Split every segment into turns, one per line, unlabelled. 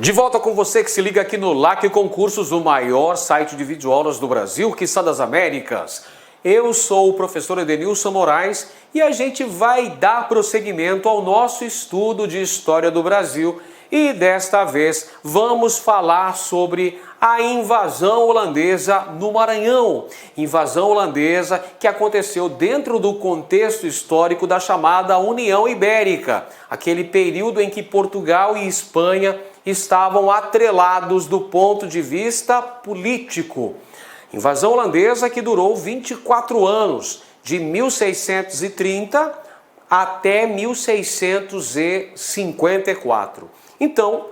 De volta com você que se liga aqui no LAC Concursos, o maior site de videoaulas do Brasil, quiçá das Américas. Eu sou o professor Edenilson Moraes e a gente vai dar prosseguimento ao nosso estudo de História do Brasil. E desta vez vamos falar sobre a invasão holandesa no Maranhão. Invasão holandesa que aconteceu dentro do contexto histórico da chamada União Ibérica, aquele período em que Portugal e Espanha estavam atrelados do ponto de vista político. Invasão holandesa que durou 24 anos, de 1630 até 1654. Então,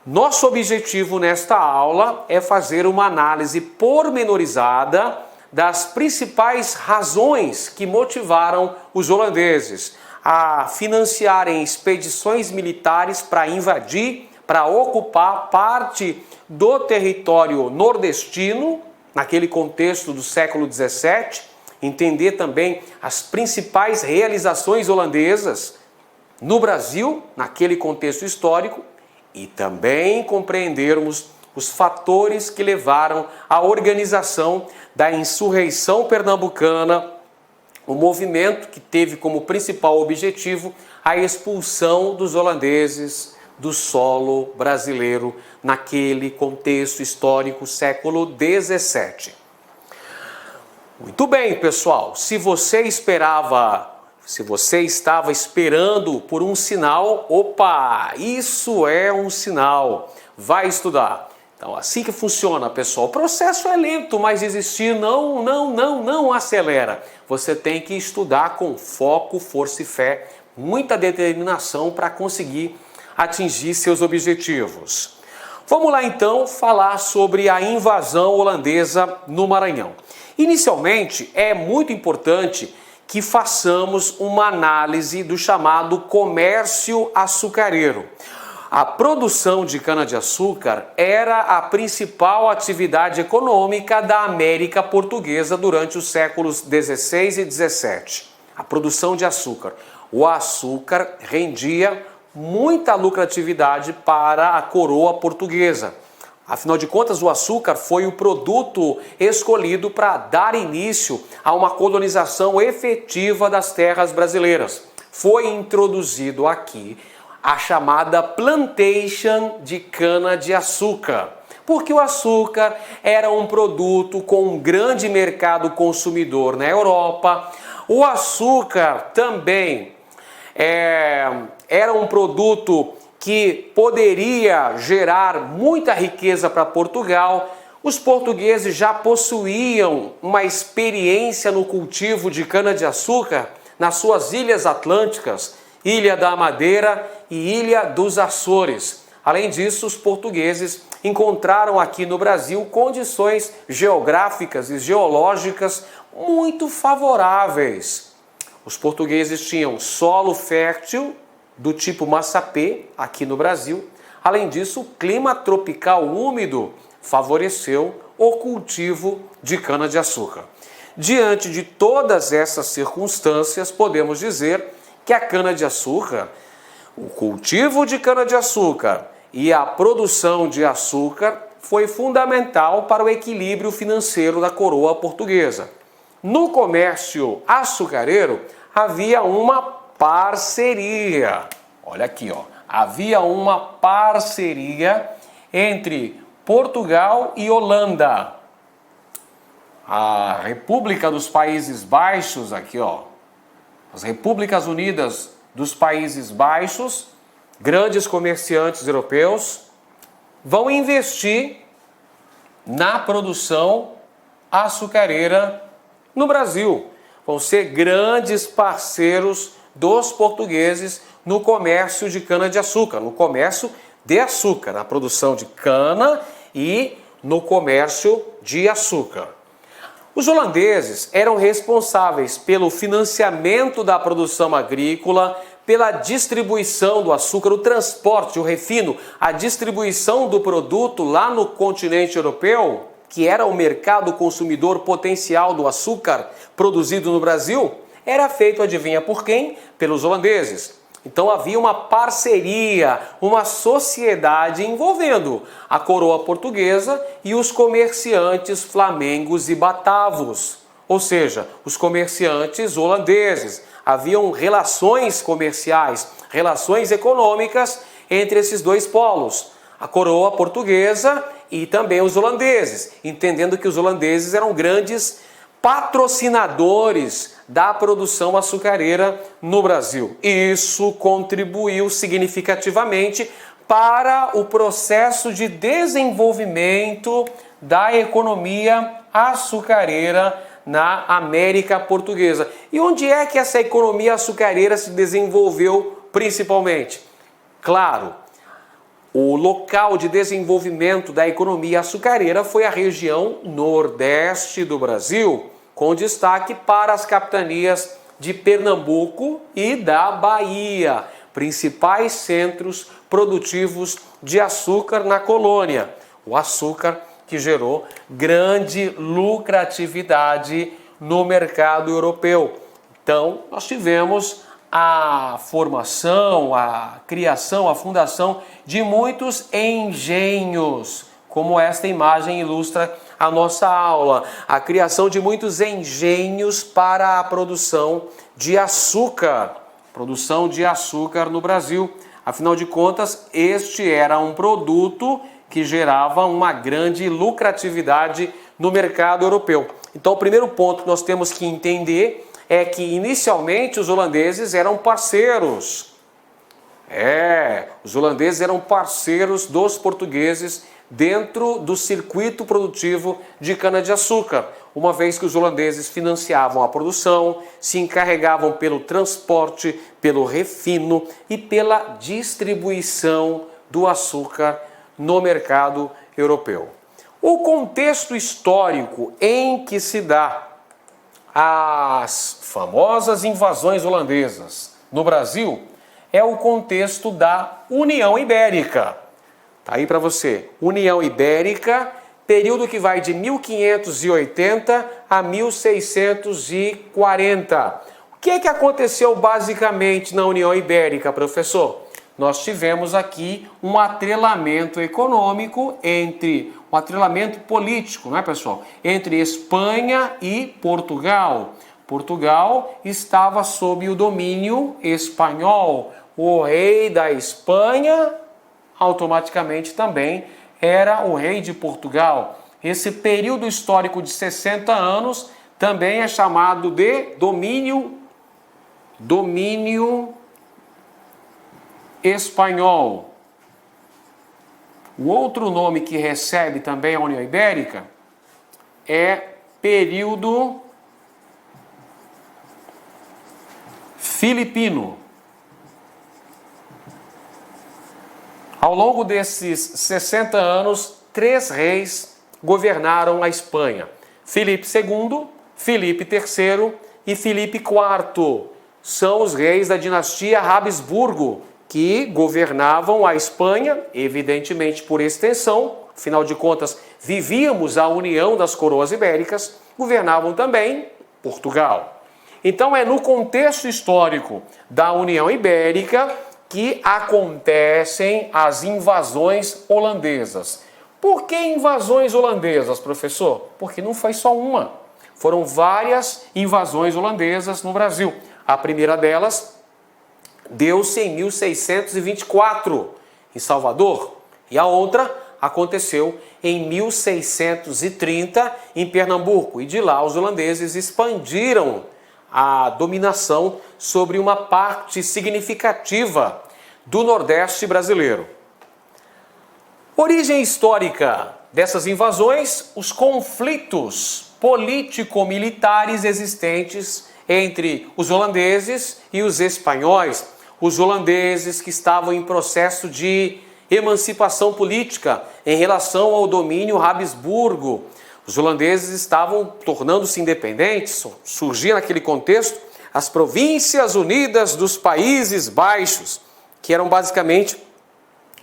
nosso objetivo nesta aula é fazer uma análise pormenorizada das principais razões que motivaram os holandeses a financiarem expedições militares para invadir, para ocupar parte do território nordestino, naquele contexto do século XVII, entender também as principais realizações holandesas no Brasil, naquele contexto histórico, e também compreendermos os fatores que levaram à organização da insurreição pernambucana, o movimento que teve como principal objetivo a expulsão dos holandeses do solo brasileiro naquele contexto histórico século XVII. Muito bem, pessoal, se você estava esperando por um sinal, opa, isso é um sinal, vai estudar. Então, assim que funciona, pessoal. O processo é lento, mas desistir não acelera. Você tem que estudar com foco, força e fé, muita determinação para conseguir atingir seus objetivos. Vamos lá, então, falar sobre a invasão holandesa no Maranhão. Inicialmente, é muito importante que façamos uma análise do chamado comércio açucareiro. A produção de cana-de-açúcar era a principal atividade econômica da América Portuguesa durante os séculos XVI e XVII. A produção de açúcar. O açúcar rendia muita lucratividade para a coroa portuguesa. Afinal de contas, o açúcar foi o produto escolhido para dar início a uma colonização efetiva das terras brasileiras. Foi introduzido aqui a chamada plantation de cana-de-açúcar, porque o açúcar era um produto com um grande mercado consumidor na Europa. O açúcar também era um produto que poderia gerar muita riqueza para Portugal. Os portugueses já possuíam uma experiência no cultivo de cana-de-açúcar nas suas ilhas atlânticas, Ilha da Madeira e Ilha dos Açores. Além disso, os portugueses encontraram aqui no Brasil condições geográficas e geológicas muito favoráveis. Os portugueses tinham solo fértil do tipo Massapê, aqui no Brasil. Além disso, o clima tropical úmido favoreceu o cultivo de cana-de-açúcar. Diante de todas essas circunstâncias, podemos dizer que a cana-de-açúcar, o cultivo de cana-de-açúcar e a produção de açúcar foi fundamental para o equilíbrio financeiro da coroa portuguesa. No comércio açucareiro havia uma parceria. Olha aqui, ó. Havia uma parceria entre Portugal e Holanda. A República dos Países Baixos, aqui, ó. As Repúblicas Unidas dos Países Baixos, grandes comerciantes europeus, vão investir na produção açucareira no Brasil. Vão ser grandes parceiros dos portugueses no comércio de cana-de-açúcar, no comércio de açúcar, na produção de cana e no comércio de açúcar. Os holandeses eram responsáveis pelo financiamento da produção agrícola, pela distribuição do açúcar, o transporte, o refino, a distribuição do produto lá no continente europeu, que era o mercado consumidor potencial do açúcar produzido no Brasil, era feito, adivinha por quem? Pelos holandeses. Então havia uma parceria, uma sociedade envolvendo a coroa portuguesa e os comerciantes flamengos e batavos, ou seja, os comerciantes holandeses. Haviam relações comerciais, relações econômicas entre esses dois polos, a coroa portuguesa e também os holandeses, entendendo que os holandeses eram grandes patrocinadores da produção açucareira no Brasil. Isso contribuiu significativamente para o processo de desenvolvimento da economia açucareira na América Portuguesa. E onde é que essa economia açucareira se desenvolveu principalmente? Claro, o local de desenvolvimento da economia açucareira foi a região nordeste do Brasil, com destaque para as capitanias de Pernambuco e da Bahia, principais centros produtivos de açúcar na colônia. O açúcar que gerou grande lucratividade no mercado europeu. Então, nós tivemos a formação, a criação, a fundação de muitos engenhos, como esta imagem ilustra a nossa aula. A criação de muitos engenhos para a produção de açúcar. Produção de açúcar no Brasil. Afinal de contas, este era um produto que gerava uma grande lucratividade no mercado europeu. Então, o primeiro ponto que nós temos que entender é que, inicialmente, os holandeses eram parceiros. Os holandeses eram parceiros dos portugueses dentro do circuito produtivo de cana-de-açúcar, uma vez que os holandeses financiavam a produção, se encarregavam pelo transporte, pelo refino e pela distribuição do açúcar no mercado europeu. O contexto histórico em que se dá as famosas invasões holandesas no Brasil é o contexto da União Ibérica. Tá aí para você. União Ibérica, período que vai de 1580 a 1640. O que aconteceu basicamente na União Ibérica, professor? Nós tivemos aqui um atrelamento econômico um atrelamento político, não é, pessoal? Entre Espanha e Portugal. Portugal estava sob o domínio espanhol. O rei da Espanha automaticamente também era o rei de Portugal. Esse período histórico de 60 anos também é chamado de domínio espanhol. O outro nome que recebe também a União Ibérica é período filipino. Ao longo desses 60 anos, 3 reis governaram a Espanha: Filipe II, Filipe III e Filipe IV. São os reis da dinastia Habsburgo, que governavam a Espanha, evidentemente por extensão, afinal de contas, vivíamos a união das coroas ibéricas, governavam também Portugal. Então é no contexto histórico da União Ibérica que acontecem as invasões holandesas. Por que invasões holandesas, professor? Porque não foi só uma. Foram várias invasões holandesas no Brasil. A primeira delas deu-se em 1624, em Salvador, e a outra aconteceu em 1630, em Pernambuco, e de lá os holandeses expandiram a dominação sobre uma parte significativa do Nordeste brasileiro. Origem histórica dessas invasões: os conflitos político-militares existentes entre os holandeses e os espanhóis. Os holandeses que estavam em processo de emancipação política em relação ao domínio Habsburgo. Os holandeses estavam tornando-se independentes. Surgia naquele contexto as Províncias Unidas dos Países Baixos, que eram basicamente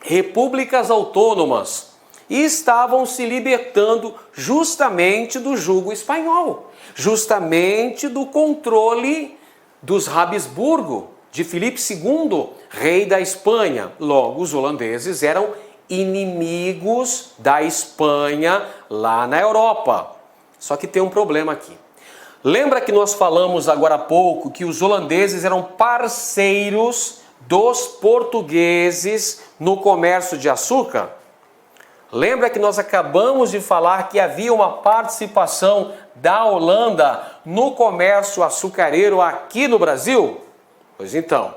repúblicas autônomas, e estavam se libertando justamente do jugo espanhol, justamente do controle dos Habsburgo. de Filipe II, rei da Espanha. Logo, os holandeses eram inimigos da Espanha lá na Europa. Só que tem um problema aqui. Lembra que nós falamos agora há pouco que os holandeses eram parceiros dos portugueses no comércio de açúcar? Lembra que nós acabamos de falar que havia uma participação da Holanda no comércio açucareiro aqui no Brasil? Pois então,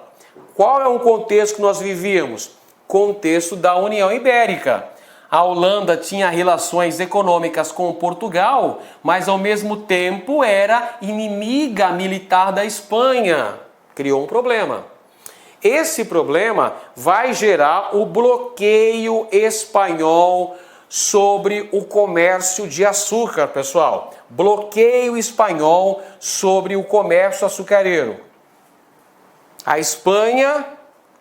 qual é o contexto que nós vivíamos? Contexto da União Ibérica. A Holanda tinha relações econômicas com Portugal, mas ao mesmo tempo era inimiga militar da Espanha. Criou um problema. Esse problema vai gerar o bloqueio espanhol sobre o comércio de açúcar, pessoal. Bloqueio espanhol sobre o comércio açucareiro. A Espanha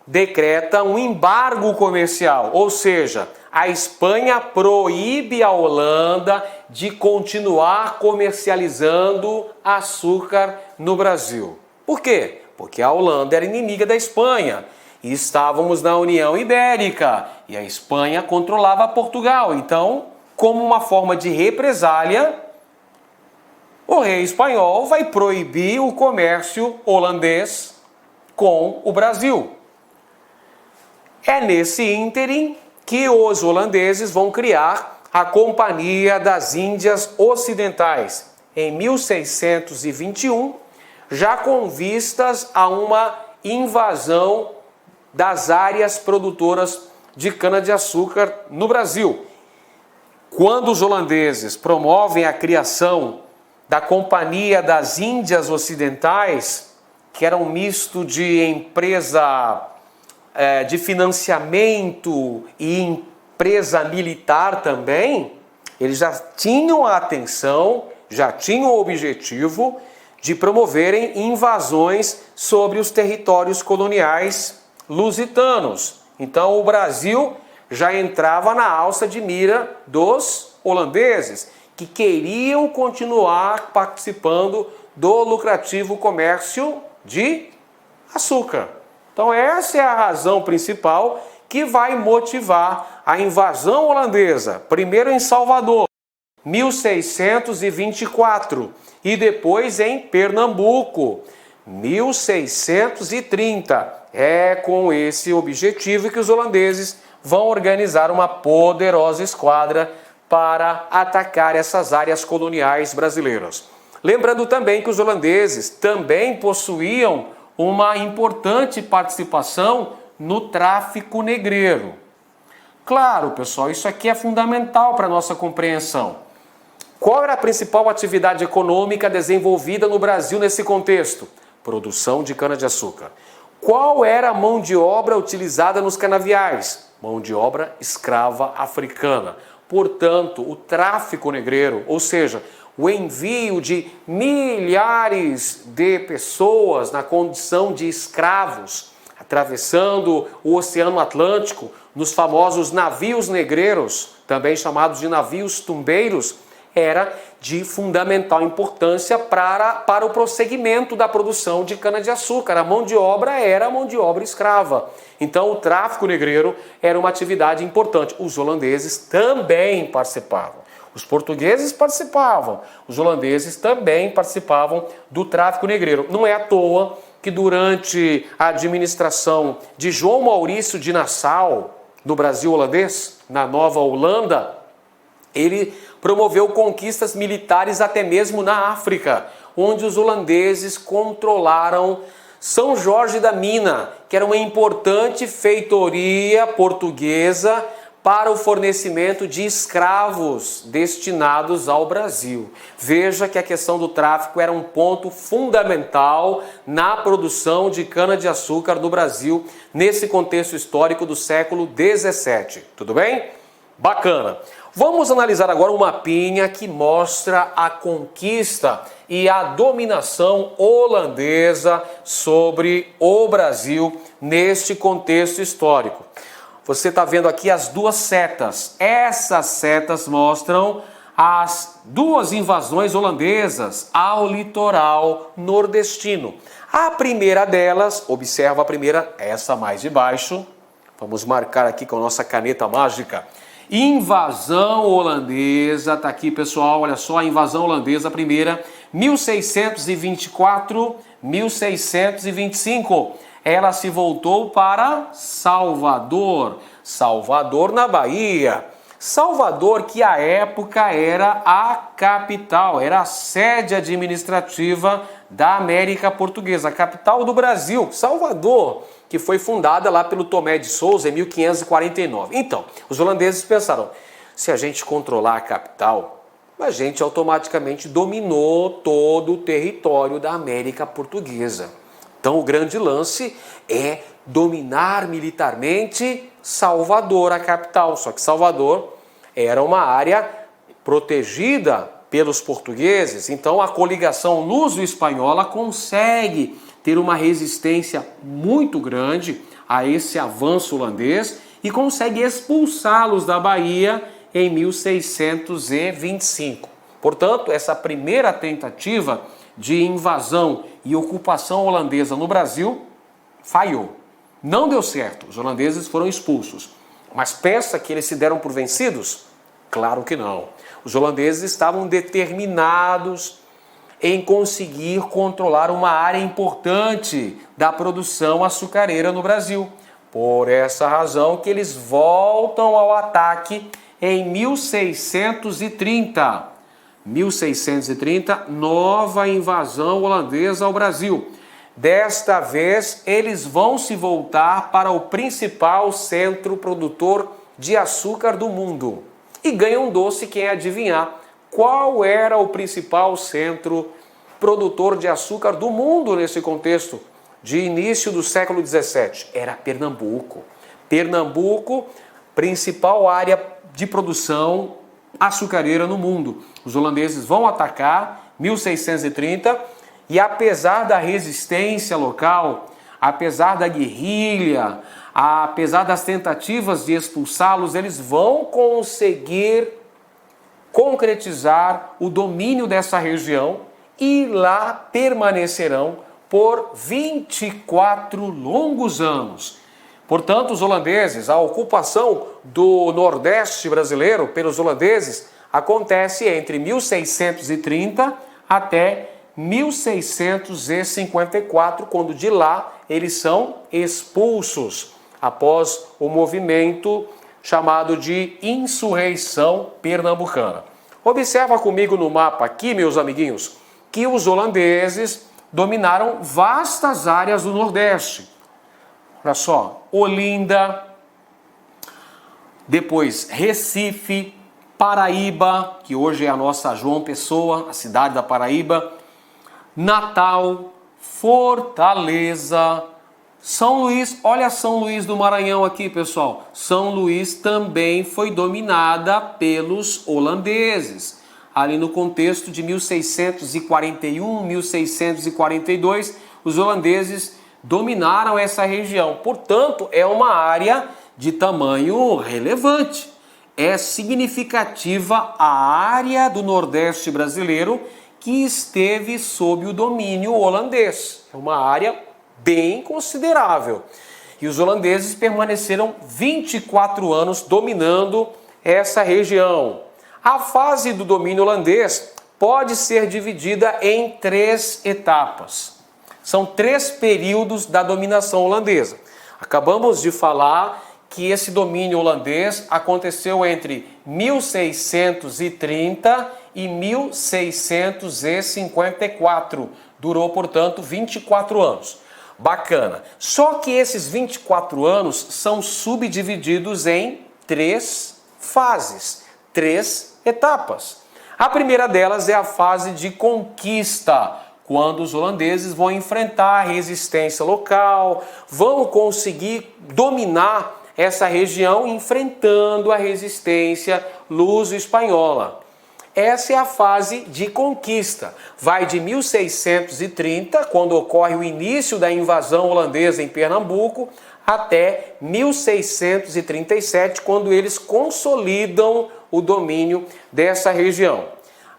decreta um embargo comercial, ou seja, a Espanha proíbe a Holanda de continuar comercializando açúcar no Brasil. Por quê? Porque a Holanda era inimiga da Espanha e estávamos na União Ibérica e a Espanha controlava Portugal. Então, como uma forma de represália, o rei espanhol vai proibir o comércio holandês com o Brasil. É nesse ínterim que os holandeses vão criar a Companhia das Índias Ocidentais, em 1621, já com vistas a uma invasão das áreas produtoras de cana-de-açúcar no Brasil. Quando os holandeses promovem a criação da Companhia das Índias Ocidentais, que era um misto de empresa de financiamento e empresa militar também, eles já tinham a atenção, já tinham o objetivo de promoverem invasões sobre os territórios coloniais lusitanos. Então o Brasil já entrava na alça de mira dos holandeses, que queriam continuar participando do lucrativo comércio de açúcar. Então essa é a razão principal que vai motivar a invasão holandesa, primeiro em Salvador, 1624, e depois em Pernambuco, 1630. É com esse objetivo que os holandeses vão organizar uma poderosa esquadra para atacar essas áreas coloniais brasileiras. Lembrando também que os holandeses também possuíam uma importante participação no tráfico negreiro. Claro, pessoal, isso aqui é fundamental para a nossa compreensão. Qual era a principal atividade econômica desenvolvida no Brasil nesse contexto? Produção de cana-de-açúcar. Qual era a mão de obra utilizada nos canaviais? Mão de obra escrava africana. Portanto, o tráfico negreiro, ou seja, o envio de milhares de pessoas na condição de escravos, atravessando o Oceano Atlântico, nos famosos navios negreiros, também chamados de navios tumbeiros, era de fundamental importância para o prosseguimento da produção de cana-de-açúcar. A mão de obra era a mão de obra escrava. Então o tráfico negreiro era uma atividade importante. Os holandeses também participavam. Os portugueses participavam. Os holandeses também participavam do tráfico negreiro. Não é à toa que durante a administração de João Maurício de Nassau, no Brasil holandês, na Nova Holanda, ele promoveu conquistas militares até mesmo na África, onde os holandeses controlaram São Jorge da Mina, que era uma importante feitoria portuguesa para o fornecimento de escravos destinados ao Brasil. Veja que a questão do tráfico era um ponto fundamental na produção de cana-de-açúcar do Brasil nesse contexto histórico do século XVII. Tudo bem? Bacana. Vamos analisar agora um mapinha que mostra a conquista e a dominação holandesa sobre o Brasil neste contexto histórico. Você está vendo aqui as duas setas. Essas setas mostram as duas invasões holandesas ao litoral nordestino. A primeira delas, observa a primeira, essa mais de baixo, vamos marcar aqui com a nossa caneta mágica. Invasão holandesa, tá aqui pessoal, olha só, a invasão holandesa, a primeira, 1624, 1625. Ela se voltou para Salvador, Salvador na Bahia. Salvador, que à época era a capital, era a sede administrativa da América Portuguesa, a capital do Brasil, Salvador, que foi fundada lá pelo Tomé de Souza em 1549. Então, os holandeses pensaram, se a gente controlar a capital, a gente automaticamente dominou todo o território da América Portuguesa. Então, o grande lance é dominar militarmente Salvador, a capital. Só que Salvador era uma área protegida pelos portugueses. Então, a coligação luso-espanhola consegue ter uma resistência muito grande a esse avanço holandês e consegue expulsá-los da Bahia em 1625. Portanto, essa primeira tentativa de invasão e ocupação holandesa no Brasil falhou. Não deu certo, os holandeses foram expulsos. Mas pensa que eles se deram por vencidos? Claro que não. Os holandeses estavam determinados em conseguir controlar uma área importante da produção açucareira no Brasil. Por essa razão que eles voltam ao ataque em 1630. 1630, nova invasão holandesa ao Brasil. Desta vez, eles vão se voltar para o principal centro produtor de açúcar do mundo. E ganham um doce quem adivinhar qual era o principal centro produtor de açúcar do mundo nesse contexto de início do século XVII. Era Pernambuco. Pernambuco, principal área de produção açucareira no mundo. Os holandeses vão atacar 1630 e apesar da resistência local, apesar da guerrilha, apesar das tentativas de expulsá-los, eles vão conseguir concretizar o domínio dessa região e lá permanecerão por 24 longos anos. Portanto, os holandeses, a ocupação do Nordeste brasileiro pelos holandeses acontece entre 1630 até 1654, quando de lá eles são expulsos após o movimento chamado de Insurreição Pernambucana. Observa comigo no mapa aqui, meus amiguinhos, que os holandeses dominaram vastas áreas do Nordeste. Olha só, Olinda, depois Recife, Paraíba, que hoje é a nossa João Pessoa, a cidade da Paraíba, Natal, Fortaleza, São Luís. Olha São Luís do Maranhão aqui, pessoal. São Luís também foi dominada pelos holandeses. Ali no contexto de 1641, 1642, os holandeses dominaram essa região. Portanto, é uma área de tamanho relevante. É significativa a área do Nordeste brasileiro que esteve sob o domínio holandês. É uma área bem considerável. E os holandeses permaneceram 24 anos dominando essa região. A fase do domínio holandês pode ser dividida em 3 etapas. São 3 períodos da dominação holandesa. Acabamos de falar que esse domínio holandês aconteceu entre 1630 e 1654. Durou, portanto, 24 anos. Bacana. Só que esses 24 anos são subdivididos em 3 fases, 3 etapas. A primeira delas é a fase de conquista, quando os holandeses vão enfrentar a resistência local, vão conseguir dominar essa região enfrentando a resistência luso-espanhola. Essa é a fase de conquista. Vai de 1630, quando ocorre o início da invasão holandesa em Pernambuco, até 1637, quando eles consolidam o domínio dessa região.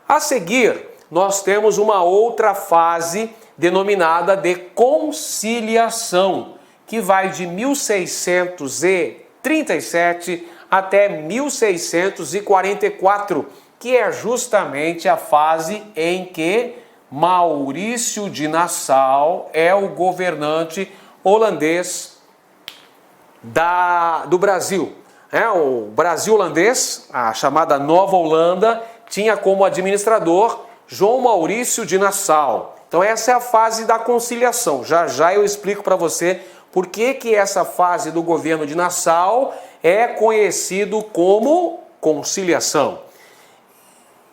A seguir, nós temos uma outra fase denominada de conciliação, que vai de 1637 até 1644, que é justamente a fase em que Maurício de Nassau é o governante holandês do Brasil. O Brasil holandês, a chamada Nova Holanda, tinha como administrador João Maurício de Nassau. Então essa é a fase da conciliação. Já já eu explico para você por que essa fase do governo de Nassau é conhecido como conciliação.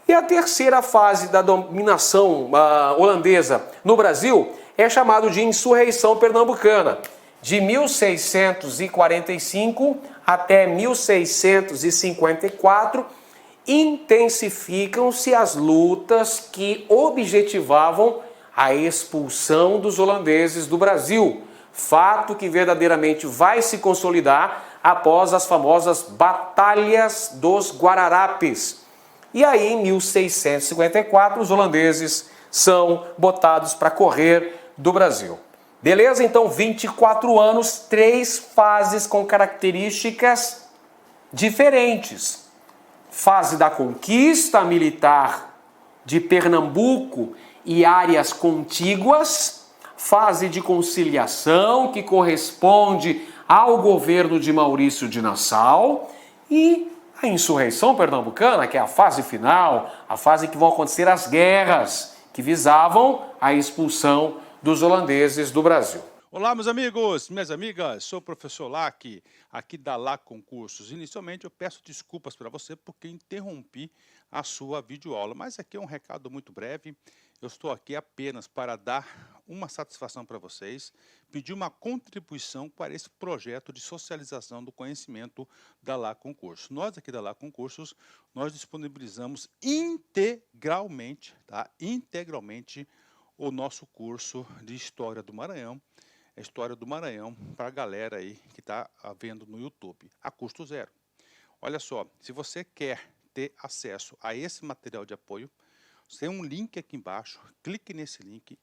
E a terceira fase da dominação holandesa no Brasil é chamado de insurreição pernambucana. De 1645 até 1654, intensificam-se as lutas que objetivavam a expulsão dos holandeses do Brasil, fato que verdadeiramente vai se consolidar após as famosas Batalhas dos Guararapes. E aí, em 1654, os holandeses são botados para correr do Brasil. Beleza? Então, 24 anos, 3 fases com características diferentes. Fase da conquista militar de Pernambuco e áreas contíguas, fase de conciliação, que corresponde ao governo de Maurício de Nassau, e a insurreição pernambucana, que é a fase final, a fase em que vão acontecer as guerras, que visavam a expulsão dos holandeses do Brasil.
Olá, meus amigos, minhas amigas, sou o professor Lac, aqui da Lac Concursos. Inicialmente eu peço desculpas para você porque interrompi a sua videoaula, mas aqui é um recado muito breve. Eu estou aqui apenas para dar uma satisfação para vocês, pedir uma contribuição para esse projeto de socialização do conhecimento da Lac Concursos. Nós aqui da Lac Concursos, nós disponibilizamos integralmente, integralmente o nosso curso de História do Maranhão, para a galera aí que está vendo no YouTube, a custo zero. Olha só, se você quer ter acesso a esse material de apoio, tem um link aqui embaixo, clique nesse link,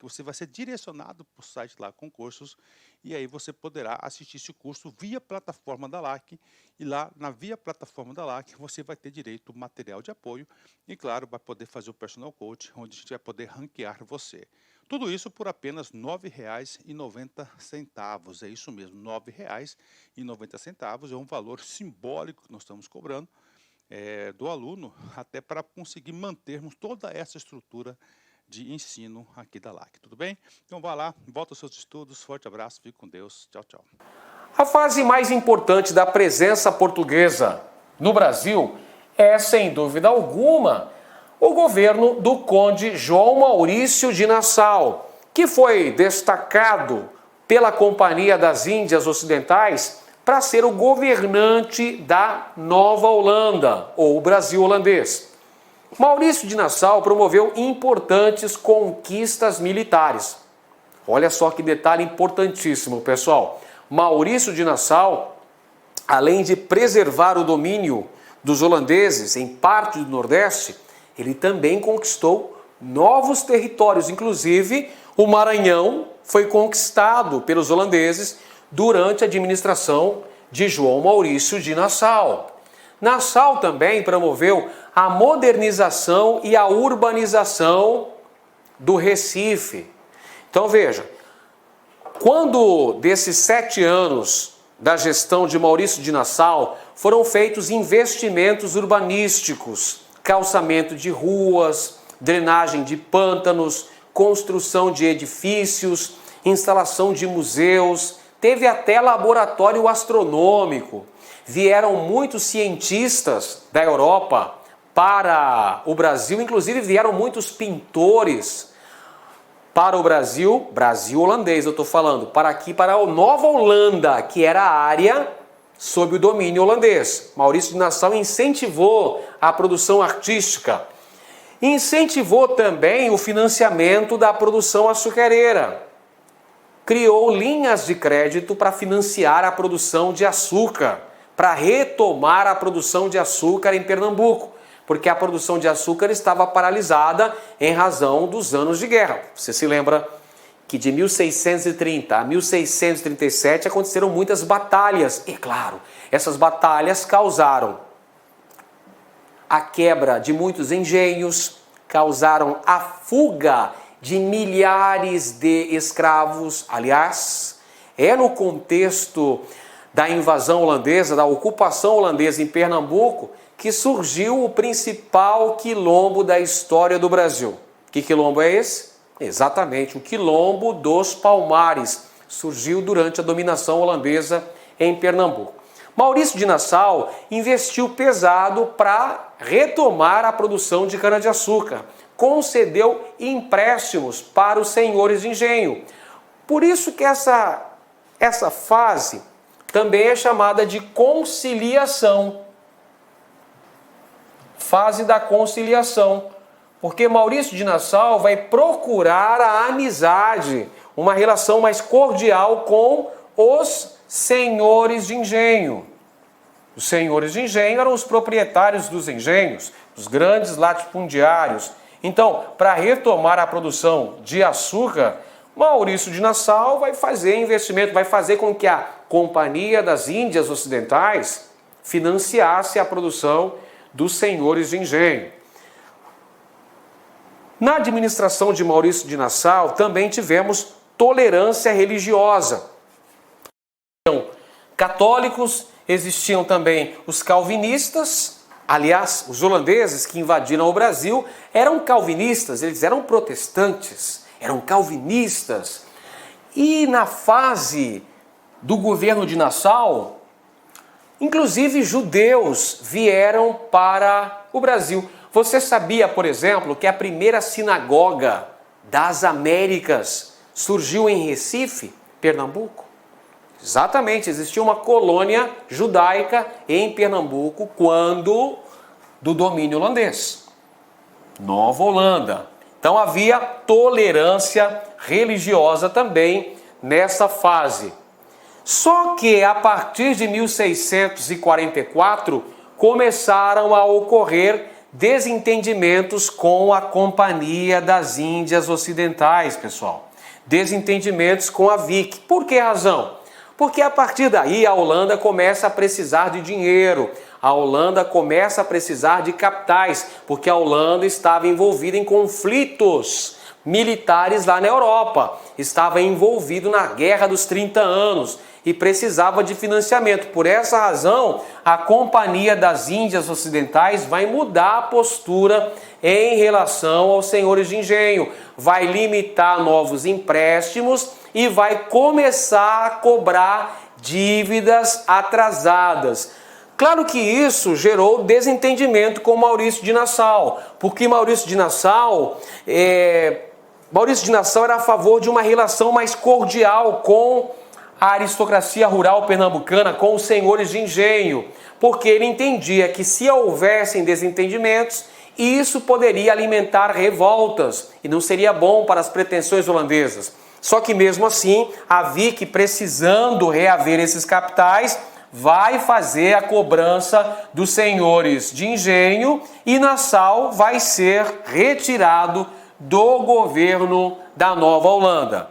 você vai ser direcionado para o site Lac Concursos, e aí você poderá assistir esse curso via plataforma da Lac, e lá via plataforma da Lac você vai ter direito ao material de apoio, e claro, vai poder fazer o personal coach, onde a gente vai poder ranquear você. Tudo isso por apenas R$ 9,90, é isso mesmo, R$ 9,90, é um valor simbólico que nós estamos cobrando, do aluno, até para conseguir mantermos toda essa estrutura de ensino aqui da Lac, tudo bem? Então vá lá, volta aos seus estudos, forte abraço, fique com Deus, tchau, tchau.
A fase mais importante da presença portuguesa no Brasil é, sem dúvida alguma, o governo do conde João Maurício de Nassau, que foi destacado pela Companhia das Índias Ocidentais para ser o governante da Nova Holanda, ou Brasil holandês. Maurício de Nassau promoveu importantes conquistas militares. Olha só que detalhe importantíssimo, pessoal. Maurício de Nassau, além de preservar o domínio dos holandeses em parte do Nordeste, ele também conquistou novos territórios, inclusive o Maranhão foi conquistado pelos holandeses durante a administração de João Maurício de Nassau. Nassau também promoveu a modernização e a urbanização do Recife. Então veja, quando desses 7 anos da gestão de Maurício de Nassau foram feitos investimentos urbanísticos, calçamento de ruas, drenagem de pântanos, construção de edifícios, instalação de museus, teve até laboratório astronômico. Vieram muitos cientistas da Europa para o Brasil, inclusive vieram muitos pintores para o Brasil, Brasil holandês eu estou falando, para a Nova Holanda, que era a área sob o domínio holandês. Maurício de Nassau incentivou a produção artística, incentivou também o financiamento da produção açucareira. Criou linhas de crédito para financiar a produção de açúcar, para retomar a produção de açúcar em Pernambuco, porque a produção de açúcar estava paralisada em razão dos anos de guerra. Você se lembra que de 1630 a 1637 aconteceram muitas batalhas. E claro, essas batalhas causaram a quebra de muitos engenhos, causaram a fuga de milhares de escravos. Aliás, é no contexto da invasão holandesa, da ocupação holandesa em Pernambuco, que surgiu o principal quilombo da história do Brasil. Que quilombo é esse? Exatamente, o Quilombo dos Palmares. Surgiu durante a dominação holandesa em Pernambuco. Maurício de Nassau investiu pesado para retomar a produção de cana-de-açúcar. Concedeu empréstimos para os senhores de engenho. Por isso que essa fase também é chamada de conciliação. Fase da conciliação. Porque Maurício de Nassau vai procurar a amizade, uma relação mais cordial com os senhores de engenho. Os senhores de engenho eram os proprietários dos engenhos, os grandes latifundiários. Então, para retomar a produção de açúcar, Maurício de Nassau vai fazer investimento, vai fazer com que a Companhia das Índias Ocidentais financiasse a produção dos senhores de engenho. Na administração de Maurício de Nassau também tivemos tolerância religiosa. Então, católicos, existiam também os calvinistas. Aliás, os holandeses que invadiram o Brasil eram calvinistas, eles eram protestantes, eram calvinistas. E na fase do governo de Nassau, inclusive judeus vieram para o Brasil. Você sabia, por exemplo, que a primeira sinagoga das Américas surgiu em Recife, Pernambuco? Exatamente, existia uma colônia judaica em Pernambuco quando do domínio holandês. Nova Holanda. Então havia tolerância religiosa também nessa fase. Só que a partir de 1644 começaram a ocorrer desentendimentos com a Companhia das Índias Ocidentais, pessoal. Desentendimentos com a Vick. Por que razão? Porque a partir daí a Holanda começa a precisar de dinheiro, a Holanda começa a precisar de capitais, porque a Holanda estava envolvida em conflitos militares lá na Europa, estava envolvido na Guerra dos 30 anos e precisava de financiamento. Por essa razão, a Companhia das Índias Ocidentais vai mudar a postura em relação aos senhores de engenho, vai limitar novos empréstimos e vai começar a cobrar dívidas atrasadas. Claro que isso gerou desentendimento com Maurício de Nassau, porque Maurício de Nassau era a favor de uma relação mais cordial com a aristocracia rural pernambucana, com os senhores de engenho, porque ele entendia que se houvessem desentendimentos, isso poderia alimentar revoltas e não seria bom para as pretensões holandesas. Só que mesmo assim, a Vick, precisando reaver esses capitais, vai fazer a cobrança dos senhores de engenho e Nassau vai ser retirado do governo da Nova Holanda.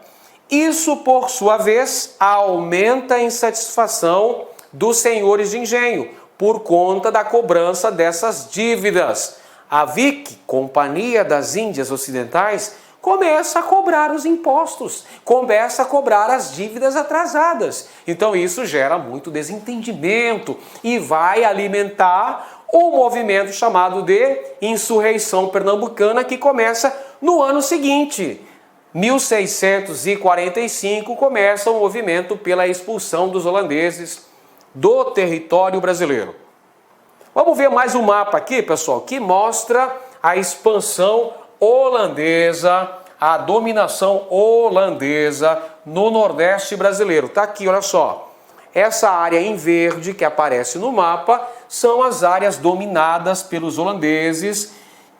Isso, por sua vez, aumenta a insatisfação dos senhores de engenho por conta da cobrança dessas dívidas. A Vick, Companhia das Índias Ocidentais, começa a cobrar os impostos, começa a cobrar as dívidas atrasadas. Então isso gera muito desentendimento e vai alimentar o movimento chamado de insurreição pernambucana, que começa no ano seguinte. 1645 começa o movimento pela expulsão dos holandeses do território brasileiro. Vamos ver mais um mapa aqui, pessoal, que mostra a expansão holandesa, a dominação holandesa no Nordeste brasileiro. Tá aqui, olha só. Essa área em verde que aparece no mapa são as áreas dominadas pelos holandeses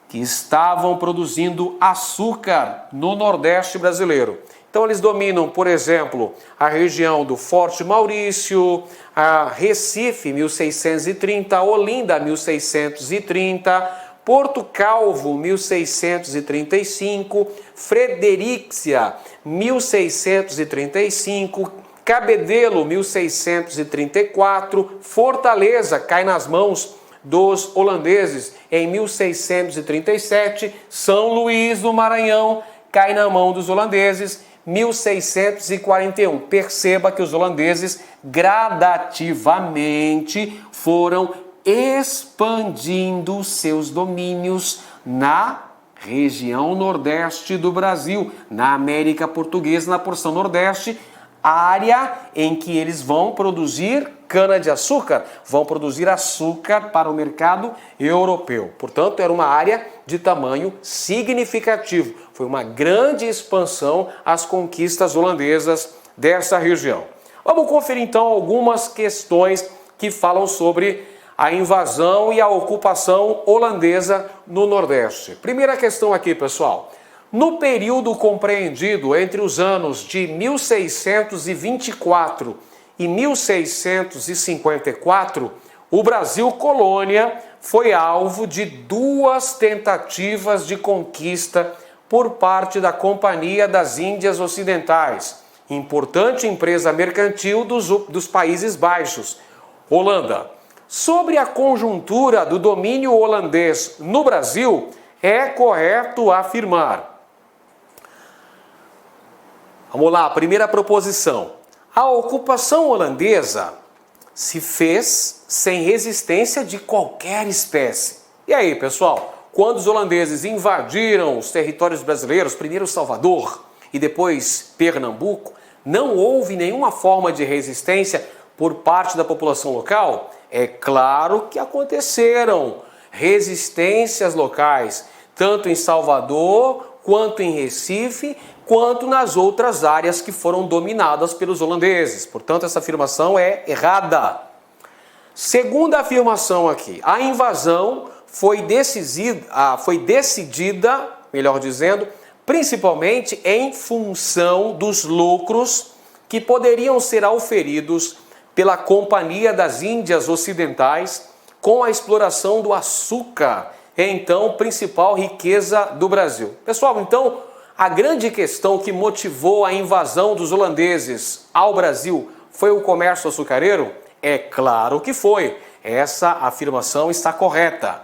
que estavam produzindo açúcar no Nordeste brasileiro. Então eles dominam, por exemplo, a região do Forte Maurício, a Recife, 1630, Olinda, 1630, Porto Calvo, 1635, Frederícia, 1635, Cabedelo, 1634, Fortaleza cai nas mãos dos holandeses em 1637, São Luís do Maranhão cai na mão dos holandeses 1641. Perceba que os holandeses gradativamente foram expandindo seus domínios na região nordeste do Brasil, na América Portuguesa, na porção nordeste, área em que eles vão produzir cana-de-açúcar, vão produzir açúcar para o mercado europeu. Portanto, era uma área de tamanho significativo. Foi uma grande expansão às conquistas holandesas dessa região. Vamos conferir então algumas questões que falam sobre a invasão e a ocupação holandesa no Nordeste. Primeira questão aqui, pessoal. No período compreendido entre os anos de 1624 e 1654, o Brasil colônia foi alvo de 2 tentativas de conquista por parte da Companhia das Índias Ocidentais, importante empresa mercantil dos Países Baixos, Holanda. Sobre a conjuntura do domínio holandês no Brasil, é correto afirmar. Vamos lá, primeira proposição. A ocupação holandesa se fez sem resistência de qualquer espécie. E aí, pessoal, quando os holandeses invadiram os territórios brasileiros, primeiro Salvador e depois Pernambuco, não houve nenhuma forma de resistência por parte da população local? É claro que aconteceram resistências locais, tanto em Salvador, quanto em Recife, quanto nas outras áreas que foram dominadas pelos holandeses. Portanto, essa afirmação é errada. Segunda afirmação aqui, a invasão foi decidida, melhor dizendo, principalmente em função dos lucros que poderiam ser auferidos pela Companhia das Índias Ocidentais com a exploração do açúcar, então principal riqueza do Brasil. Pessoal, então, a grande questão que motivou a invasão dos holandeses ao Brasil foi o comércio açucareiro? É claro que foi. Essa afirmação está correta.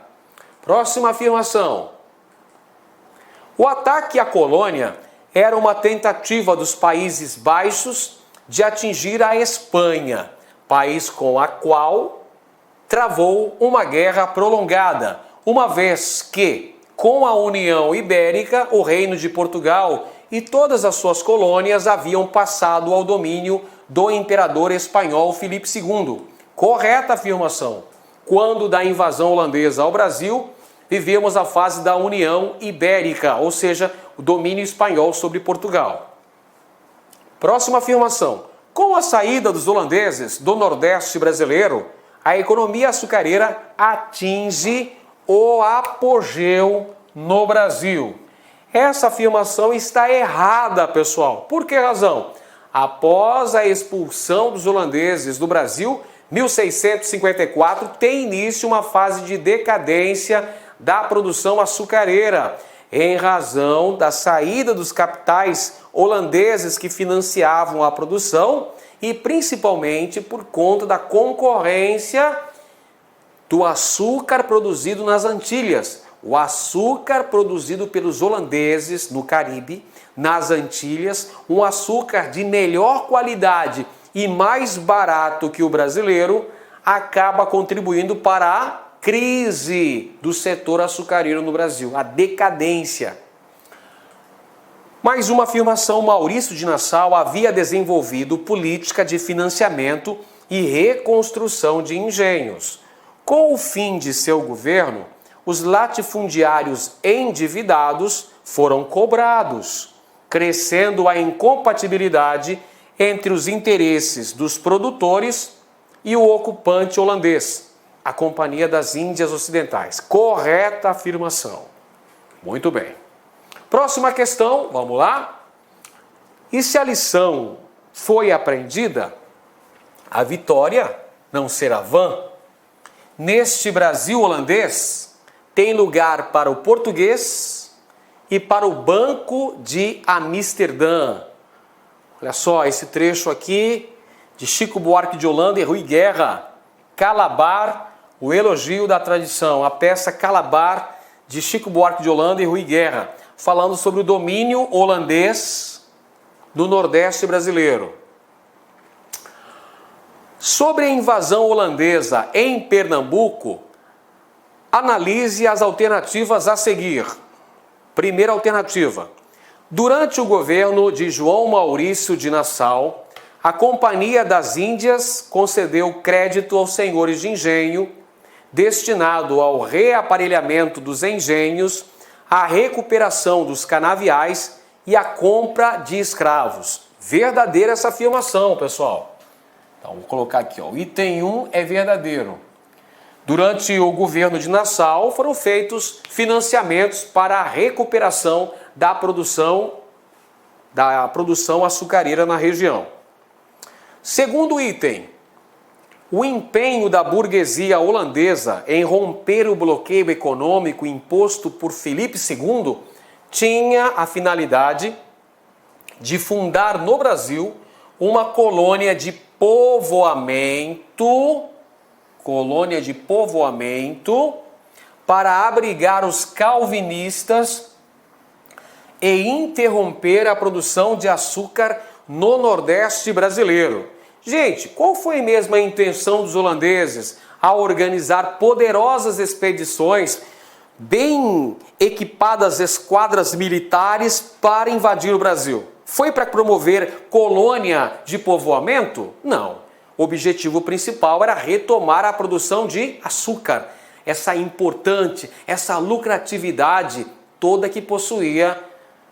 Próxima afirmação. O ataque à colônia era uma tentativa dos Países Baixos de atingir a Espanha, país com a qual travou uma guerra prolongada, uma vez que, com a União Ibérica, o Reino de Portugal e todas as suas colônias haviam passado ao domínio do imperador espanhol Filipe II. Correta afirmação. Quando da invasão holandesa ao Brasil, vivemos a fase da União Ibérica, ou seja, o domínio espanhol sobre Portugal. Próxima afirmação. Com a saída dos holandeses do Nordeste brasileiro, a economia açucareira atinge o apogeu no Brasil. Essa afirmação está errada, pessoal. Por que razão? Após a expulsão dos holandeses do Brasil, 1654, tem início uma fase de decadência da produção açucareira, em razão da saída dos capitais holandeses que financiavam a produção e principalmente por conta da concorrência do açúcar produzido nas Antilhas. O açúcar produzido pelos holandeses no Caribe, nas Antilhas, um açúcar de melhor qualidade e mais barato que o brasileiro, acaba contribuindo para a crise do setor açucareiro no Brasil, a decadência. Mais uma afirmação: Maurício de Nassau havia desenvolvido política de financiamento e reconstrução de engenhos. Com o fim de seu governo, os latifundiários endividados foram cobrados, crescendo a incompatibilidade entre os interesses dos produtores e o ocupante holandês, a Companhia das Índias Ocidentais. Correta afirmação. Muito bem. Próxima questão, vamos lá. E se a lição foi aprendida, a vitória não será vã. Neste Brasil holandês, tem lugar para o português e para o Banco de Amsterdã. Olha só esse trecho aqui de Chico Buarque de Holanda e Rui Guerra. Calabar, o elogio da tradição. A peça Calabar de Chico Buarque de Holanda e Rui Guerra, falando sobre o domínio holandês do Nordeste brasileiro. Sobre a invasão holandesa em Pernambuco, analise as alternativas a seguir. Primeira alternativa. Durante o governo de João Maurício de Nassau, a Companhia das Índias concedeu crédito aos senhores de engenho, destinado ao reaparelhamento dos engenhos, à recuperação dos canaviais e à compra de escravos. Verdadeira essa afirmação, pessoal. Então, vou colocar aqui, ó. O item 1 é verdadeiro. Durante o governo de Nassau, foram feitos financiamentos para a recuperação da produção açucareira na região. Segundo item, o empenho da burguesia holandesa em romper o bloqueio econômico imposto por Filipe II tinha a finalidade de fundar no Brasil uma colônia de povoamento para abrigar os calvinistas e interromper a produção de açúcar no Nordeste brasileiro. Gente, qual foi mesmo a intenção dos holandeses ao organizar poderosas expedições, bem equipadas esquadras militares para invadir o Brasil? Foi para promover colônia de povoamento? Não. O objetivo principal era retomar a produção de açúcar, essa importante, essa lucratividade toda que possuía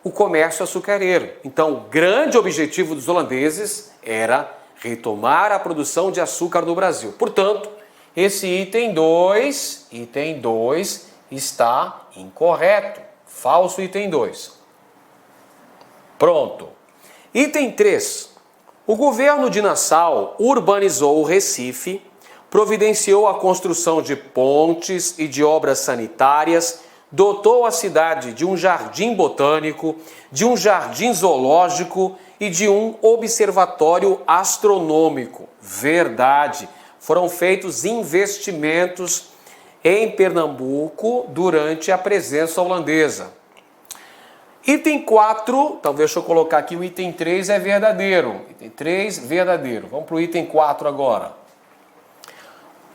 o comércio açucareiro. Então, o grande objetivo dos holandeses era retomar a produção de açúcar no Brasil. Portanto, esse item 2 está incorreto. Falso item 2. Pronto. Item 3. O governo de Nassau urbanizou o Recife, providenciou a construção de pontes e de obras sanitárias, dotou a cidade de um jardim botânico, de um jardim zoológico e de um observatório astronômico. Verdade. Foram feitos investimentos em Pernambuco durante a presença holandesa. Item 4, então deixa eu colocar aqui, o item 3 é verdadeiro. Item 3, verdadeiro. Vamos para o item 4 agora.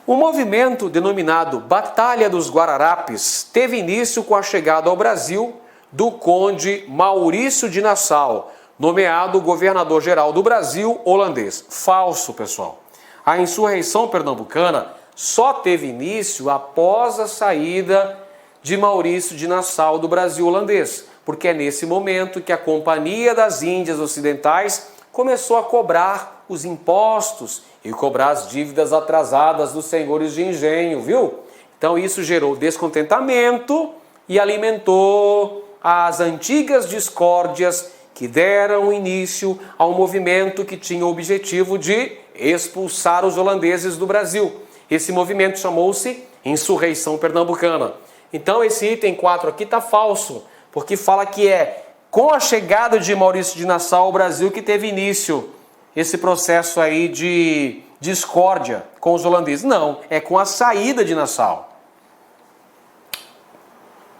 O movimento denominado Batalha dos Guararapes teve início com a chegada ao Brasil do conde Maurício de Nassau, nomeado governador-geral do Brasil holandês. Falso, pessoal. A insurreição pernambucana só teve início após a saída de Maurício de Nassau do Brasil holandês, porque é nesse momento que a Companhia das Índias Ocidentais começou a cobrar os impostos e cobrar as dívidas atrasadas dos senhores de engenho, viu? Então isso gerou descontentamento e alimentou as antigas discórdias que deram início ao movimento que tinha o objetivo de expulsar os holandeses do Brasil. Esse movimento chamou-se Insurreição Pernambucana. Então esse item 4 aqui está falso, porque fala que é com a chegada de Maurício de Nassau ao Brasil que teve início esse processo aí de discórdia com os holandeses. Não, é com a saída de Nassau.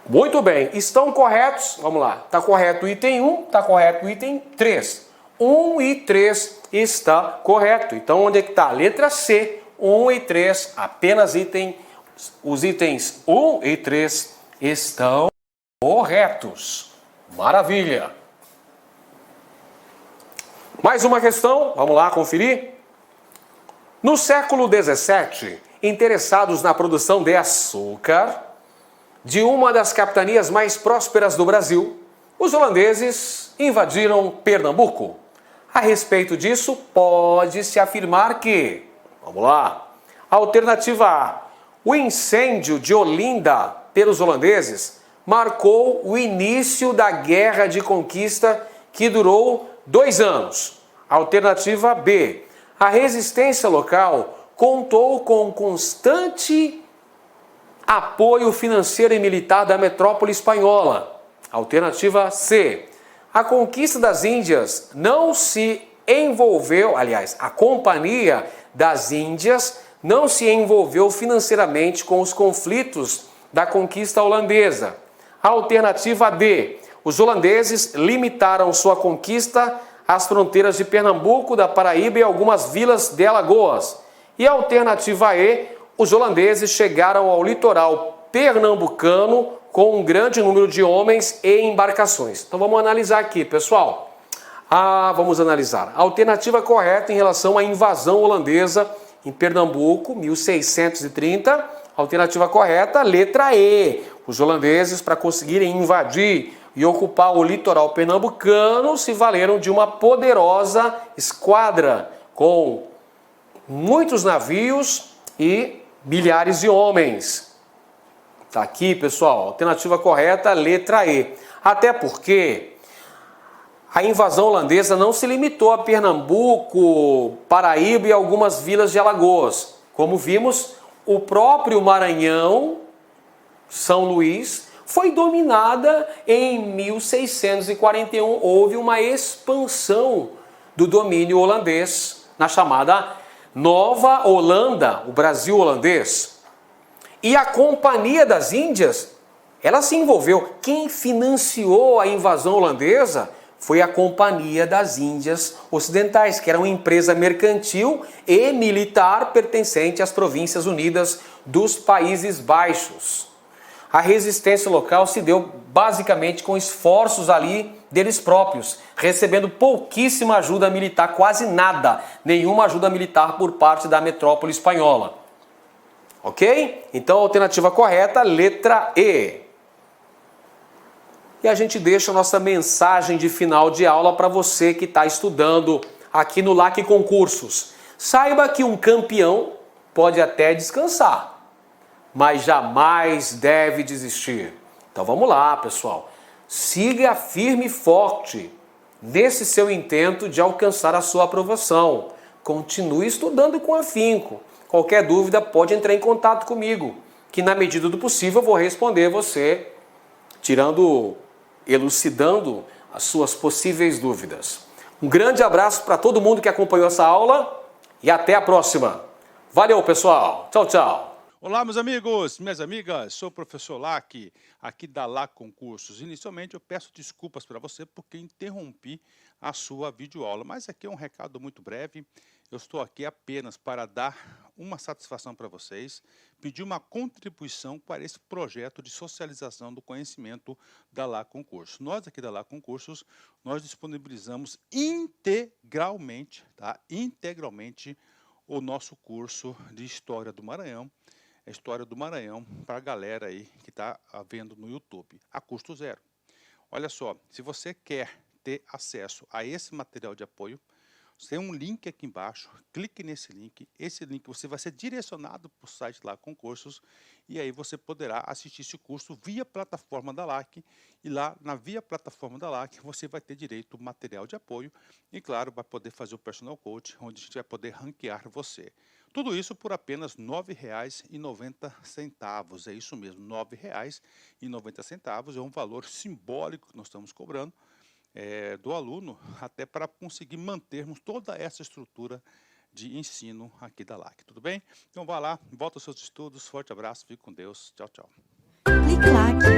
Muito bem, estão corretos? Vamos lá, está correto o item 1, está correto o item 3. 1 e 3 está correto. Então onde é que está? Letra C, 1 e 3, apenas os itens 1 e 3 estão corretos. Maravilha! Mais uma questão, vamos lá conferir. No século XVII, interessados na produção de açúcar de uma das capitanias mais prósperas do Brasil, os holandeses invadiram Pernambuco. A respeito disso, pode-se afirmar que, vamos lá, alternativa A, o incêndio de Olinda pelos holandeses marcou o início da Guerra de Conquista que durou 2 anos. Alternativa B. A resistência local contou com constante apoio financeiro e militar da metrópole espanhola. Alternativa C. A conquista das Índias não se envolveu, aliás, a Companhia das Índias não se envolveu financeiramente com os conflitos da conquista holandesa. Alternativa D. Os holandeses limitaram sua conquista às fronteiras de Pernambuco, da Paraíba e algumas vilas de Alagoas. E a alternativa E. Os holandeses chegaram ao litoral pernambucano com um grande número de homens e embarcações. Então vamos analisar aqui, pessoal. Vamos analisar. A alternativa correta em relação à invasão holandesa em Pernambuco, 1630. Alternativa correta, letra E. Os holandeses, para conseguirem invadir e ocupar o litoral pernambucano, se valeram de uma poderosa esquadra com muitos navios e milhares de homens. Tá aqui, pessoal. Alternativa correta, letra E. Até porque a invasão holandesa não se limitou a Pernambuco, Paraíba e algumas vilas de Alagoas. Como vimos, o próprio Maranhão, São Luís, foi dominada em 1641. Houve uma expansão do domínio holandês na chamada Nova Holanda, o Brasil holandês. E a Companhia das Índias, ela se envolveu. Quem financiou a invasão holandesa foi a Companhia das Índias Ocidentais, que era uma empresa mercantil e militar pertencente às Províncias Unidas dos Países Baixos. A resistência local se deu basicamente com esforços ali deles próprios, recebendo pouquíssima ajuda militar, quase nada, nenhuma ajuda militar por parte da metrópole espanhola. Ok? Então a alternativa correta, letra E. E a gente deixa a nossa mensagem de final de aula para você que está estudando aqui no LAC Concursos. Saiba que um campeão pode até descansar, mas jamais deve desistir. Então vamos lá, pessoal. Siga firme e forte nesse seu intento de alcançar a sua aprovação. Continue estudando com afinco. Qualquer dúvida pode entrar em contato comigo, que na medida do possível eu vou responder você, elucidando as suas possíveis dúvidas. Um grande abraço para todo mundo que acompanhou essa aula e até a próxima. Valeu, pessoal. Tchau, tchau.
Olá, meus amigos, minhas amigas, sou o professor Lac, aqui da LAC Concursos. Inicialmente eu peço desculpas para você porque interrompi a sua videoaula, mas aqui é um recado muito breve. Eu estou aqui apenas para dar uma satisfação para vocês, pedir uma contribuição para esse projeto de socialização do conhecimento da LAC Concursos. Nós aqui da LAC Concursos, nós disponibilizamos integralmente, integralmente o nosso curso de História do Maranhão, a História do Maranhão para a galera aí que está vendo no YouTube, a custo zero. Olha só, se você quer ter acesso a esse material de apoio, tem um link aqui embaixo, clique nesse link, você vai ser direcionado para o site LAC Concursos e aí você poderá assistir esse curso via plataforma da LAC e lá via plataforma da LAC você vai ter direito ao material de apoio e claro, vai poder fazer o personal coach, onde a gente vai poder ranquear você. Tudo isso por apenas R$ 9,90, é isso mesmo, R$ 9,90 é um valor simbólico que nós estamos cobrando do aluno, até para conseguir mantermos toda essa estrutura de ensino aqui da LAC, tudo bem? Então vá lá, volta aos seus estudos, forte abraço, fique com Deus, tchau, tchau.
Clique LAC.